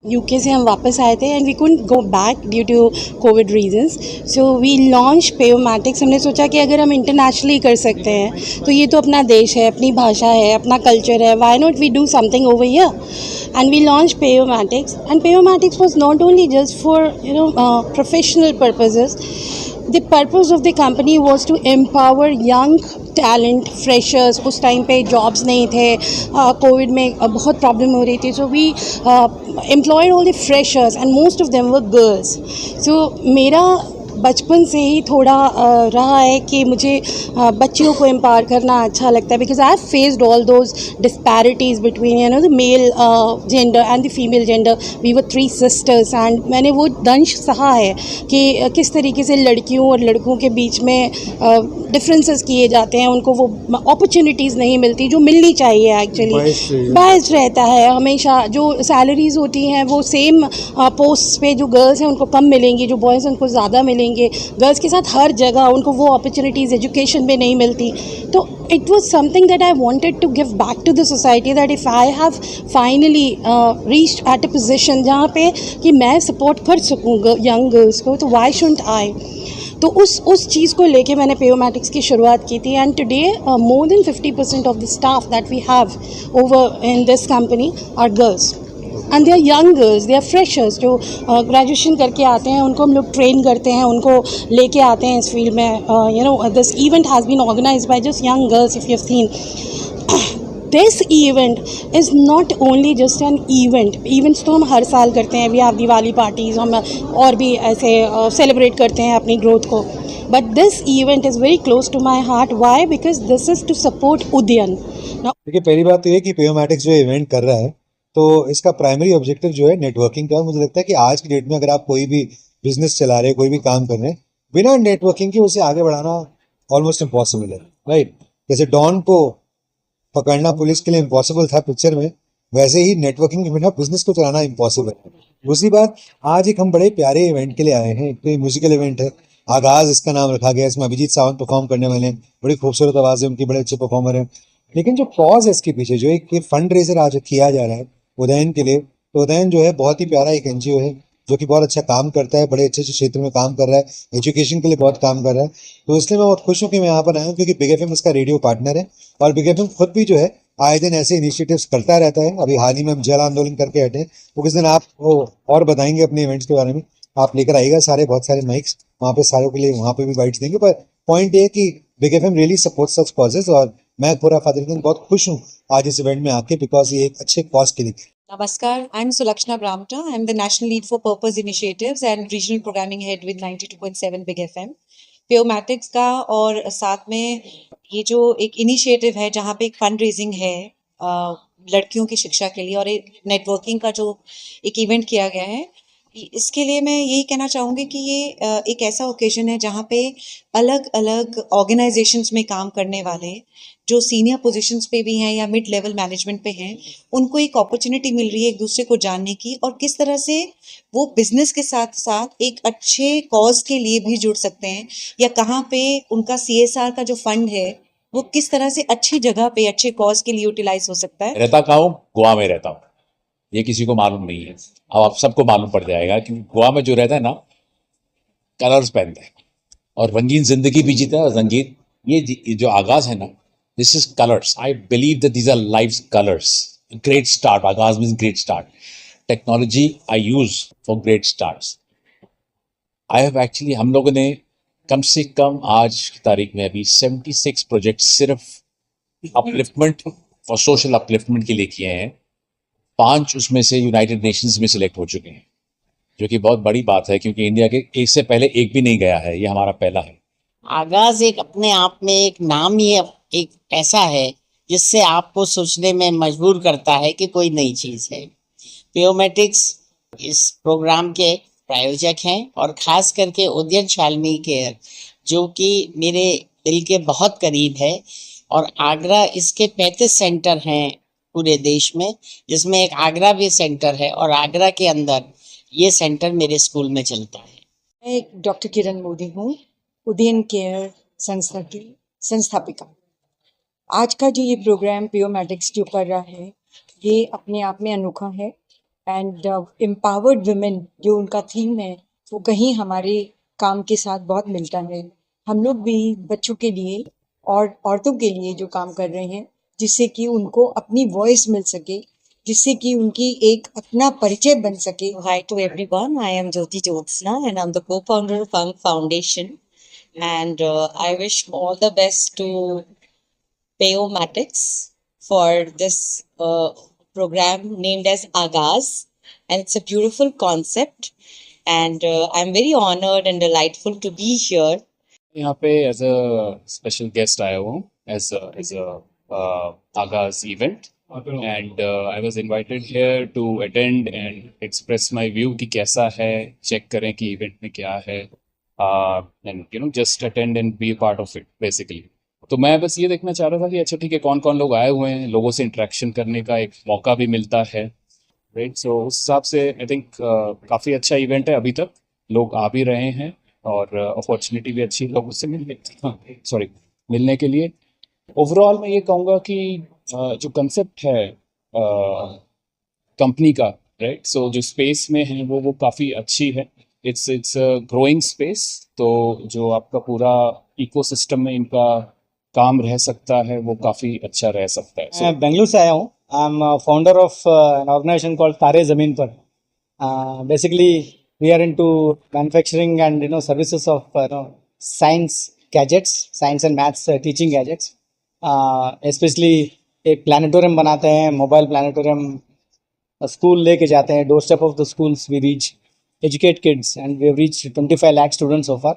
UK से हम वापस आए थे and we couldn't go back due to covid reasons, so we launch Payomatix. हमने सोचा कि अगर हम इंटरनेशनली कर सकते हैं तो ये तो अपना देश है, अपनी भाषा है, अपना कल्चर है, why not we do something over here. And we launched Payomatics, and Payomatics was not only just for professional purposes. The purpose of the company was to empower young talent freshers. उस time पे jobs नहीं थे, covid में बहुत problem हो रही थी, so we employed all the freshers and most of them were girls. So मेरा बचपन से ही थोड़ा रहा है कि मुझे बच्चियों को एम्पावर करना अच्छा लगता है, because I have faced all those disparities between the male gender and the female gender. We were 3 sisters and मैंने वो दंश सहा है कि किस तरीके से लड़कियों और लड़कों के बीच में डिफरेंसेस किए जाते हैं, उनको वो अपॉर्चुनिटीज़ नहीं मिलती जो मिलनी चाहिए। एक्चुअली बायस रहता है हमेशा, जो सैलरीज होती हैं वो सेम पोस्ट पे जो गर्ल्स हैं उनको कम मिलेंगी, जो बॉयज़ हैं उनको ज़्यादा मिलेंगे। गर्ल्स के साथ हर जगह उनको वो अपॉर्चुनिटीज़ एजुकेशन में नहीं मिलती। तो it was something that I wanted to give back to the society, that if I have finally reached at a position जहाँ पे कि मैं सपोर्ट कर सकूँ यंग गर्ल्स को, तो वाई शुडंट आई। तो उस चीज़ को लेके मैंने पेयोमैटिक्स की शुरुआत की थी। And today more than 50% of the staff that we have over in this company are girls, and they are young girls, they are freshers जो ग्रेजुएशन करके आते हैं, उनको हम लोग ट्रेन करते हैं, उनको लेके आते हैं इस फील्ड में। This event has been organised by just young girls, if you have seen. This event is not only just an event. Events तो हम हर साल करते हैं, वी हैव दिवाली पार्टीज़, हम और भी ऐसे सेलिब्रेट करते हैं अपनी ग्रोथ को, but this event is very close to my heart. Why? Because this is to support Udayan. देखिए, पहली बात तो ये कि पेयोमैटिक्स जो इवेंट कर रहा है, तो इसका प्राइमरी ऑब्जेक्टिव जो है नेटवर्किंग का। मुझे लगता है कि आज की डेट में अगर आप कोई भी बिजनेस चला रहे हैं, कोई भी काम कर रहे हैं, बिना नेटवर्किंग के उसे आगे बढ़ाना ऑलमोस्ट इम्पॉसिबल है, राइट। जैसे डॉन को पकड़ना पुलिस के लिए इम्पॉसिबल था पिक्चर में, वैसे ही नेटवर्किंग के बिना बिजनेस को चलाना इम्पॉसिबल है। दूसरी बात, आज एक हम बड़े प्यारे इवेंट के लिए आए हैं। एक तो म्यूजिकल इवेंट है, आगाज इसका नाम रखा गया है। इसमें अभिजीत सावंत परफॉर्म करने वाले हैं, बड़ी खूबसूरत आवाज है उनकी, बड़े अच्छे परफॉर्मर हैं। लेकिन जो कॉज है इसके पीछे, जो एक फंड रेजर आज किया जा रहा है उदयन के लिए, तो उदयन जो है बहुत ही प्यारा एक एनजीओ है जो कि बहुत अच्छा काम करता है, बड़े अच्छे अच्छे क्षेत्र में काम कर रहा है, एजुकेशन के लिए बहुत काम कर रहा है। तो इसलिए मैं बहुत खुश हूँ कि मैं यहाँ पर आया हूँ, क्योंकि बिग एफएम इसका रेडियो पार्टनर है और बिग एफएम खुद भी जो है आए दिन ऐसे इनिशिएटिव्स करता रहता है। अभी हाल ही में हम जल आंदोलन करके हटे हैं, वो किस दिन आप वो और बताएंगे अपने इवेंट्स के बारे में। आप लेकर आइएगा सारे, बहुत सारे माइक्स वहाँ पे सारों के लिए, वहाँ पे भी बाइट्स देंगे। पर पॉइंट ये कि बिग एफएम रियली सपोर्ट सच कॉजेज, और मैं पूरा फातिल बहुत खुश हूँ आज इस इवेंट में आके, बिकॉज ये एक अच्छे कॉज के लिए। Namaskar, I'm Sulakshna Bramta. I'm the National Lead for Purpose Initiatives and Regional Programming Head with 92.7 Big FM. Peomatics का और साथ में ये जो एक इनिशिएटिव है जहाँ पे एक फंड रेजिंग है लड़कियों की शिक्षा के लिए और एक नेटवर्किंग का जो एक इवेंट किया गया है, इसके लिए मैं यही कहना चाहूँगी कि ये एक ऐसा ओकेजन है जहाँ पे अलग अलग ऑर्गेनाइजेशंस में काम करने वाले जो सीनियर पोजीशंस पे भी हैं या मिड लेवल मैनेजमेंट पे हैं, उनको एक अपॉर्चुनिटी मिल रही है एक दूसरे को जानने की और किस तरह से वो बिजनेस के साथ साथ एक अच्छे कॉज के लिए भी जुड़ सकते हैं, या कहाँ पे उनका सीएसआर का जो फंड है वो किस तरह से अच्छी जगह पे अच्छे कॉज के लिए यूटिलाइज हो सकता है। रहता कहाँ हूँ? गोवा में रहता हूँ। ये किसी को मालूम नहीं है, अब आप सबको मालूम पड़ जाएगा कि गोवा में जो रहता है ना, कलर्स पहनता है और रंगीन जिंदगी भी जीता है। रंगीन ये जो आगाज है ना, this is colours. I believe that these are life colours. Great start, आगाज means great start. Technology I use for great starts. I have actually, हम लोगों ने कम से कम आज की तारीख में अभी 76 प्रोजेक्ट सिर्फ अपलिफ्टमेंट और सोशल अपलिफ्टमेंट के लिए किए हैं। 5 उसमें से यूनाइटेड नेशंस में सिलेक्ट हो चुके हैं, जो कि बहुत बड़ी बात है, क्योंकि इंडिया के एक से पहले एक भी नहीं गया है, ये हमारा पहला है। आगाज एक अपने आप में एक नाम ही एक ऐसा है जिससे आपको सोचने में मजबूर करता है कि कोई नई चीज़ है। पेयोमेटिक्स इस प्रोग्राम के प्रायोजक हैं और ख़ास करके उदयन शालिनी केयर, जो कि मेरे दिल के बहुत करीब है, और आगरा इसके 35 सेंटर हैं पूरे देश में, जिसमें एक आगरा भी सेंटर है और आगरा के अंदर ये सेंटर मेरे स्कूल में चलता है। मैं एक डॉक्टर किरण मोदी हूँ, उदयन केयर संस्था की संस्थापिका। आज का जो ये प्रोग्राम पेयोमैटिक्स जो कर रहा है, ये अपने आप में अनोखा है। एंड एम्पावर्ड वुमेन जो उनका थीम है वो कहीं हमारे काम के साथ बहुत मिलता है। हम लोग भी बच्चों के लिए और औरतों के लिए जो काम कर रहे हैं जिससे कि उनको अपनी वॉइस मिल सके, जिससे कि उनकी एक अपना परिचय बन सके। Hi to everyone. I am Jyoti Jyotsna and I'm the co-founder of Funk Foundation. And I wish all the best to Payomatics for this program named as Agaz. And it's a beautiful concept. And I'm very honored and delightful to be here. यहाँ पे as a special guest आया हूँ as a Aagaz event and I was invited here to attend and express my view कि कैसा है, check करें कि event में क्या है and you know just attend and be part of it basically. तो मैं बस ये देखना चाह रहा था कि अच्छा ठीक है कौन कौन लोग आए हुए हैं, लोगों से इंटरेक्शन करने का एक मौका भी मिलता है, राइट। सो उस हिसाब से आई थिंक काफ़ी अच्छा इवेंट है, अभी तक लोग आ भी रहे हैं और अपॉर्चुनिटी भी अच्छी है लोगों से मिलने के लिए। ओवरऑल मैं ये कहूँगा कि जो कंसेप्ट है कंपनी का, राइट, सो जो स्पेस में है वो काफ़ी अच्छी है। इट्स ग्रोइंग स्पेस, तो जो आपका पूरा इकोसिस्टम में इनका काम रह सकता है वो काफ़ी अच्छा रह सकता है। मैं बेंगलुरु से आया हूँ। I am founder of an organisation called Taare Zameen Par. Basically we are into manufacturing and services of science gadgets, science and maths teaching gadgets. Especially एक प्लानिटोरियम बनाते हैं, मोबाइल प्लानिटोरियम स्कूल लेके जाते हैं, door step of the schools we reach, educate kids, and we have reached 25 lakh students so far.